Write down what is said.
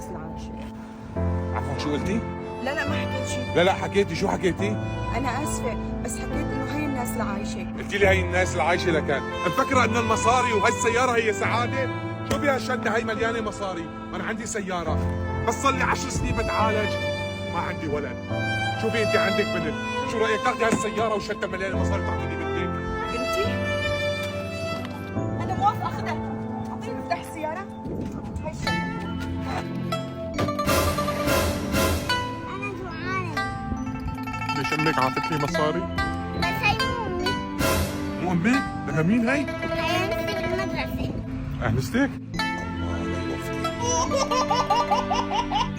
الناس العايشة. عفوا شو قلتي؟ لا ما حكيت شيء. لا حكيتي، شو حكيتي؟ أنا آسفة، بس حكيت إنه هي الناس العايشة. قلتي لي هي الناس العايشه لكان، مفكره ان المصاري وهالسياره هي سعاده؟ شو بها الشنطه هي مليانه مصاري؟ ما انا عندي سياره، بس صار لي 10 سنين بتعالج، ما عندي ولد. شوفي انت عندك بنت، شو رايك تاخذي هالسياره والشنطه مليانه مصاري وتعطيني بنتك؟ بنتي؟ أنا موافقة أخذك. أعطيني مفتاح السيارة. هاي الشنطة. أنا جوعانة. ليش امك عطتني مصاري؟ بس هي مو أمي. مو امك؟ لك مين هي؟ هي أنستي بالمدرسة. انستك؟ الله لا يوفقك.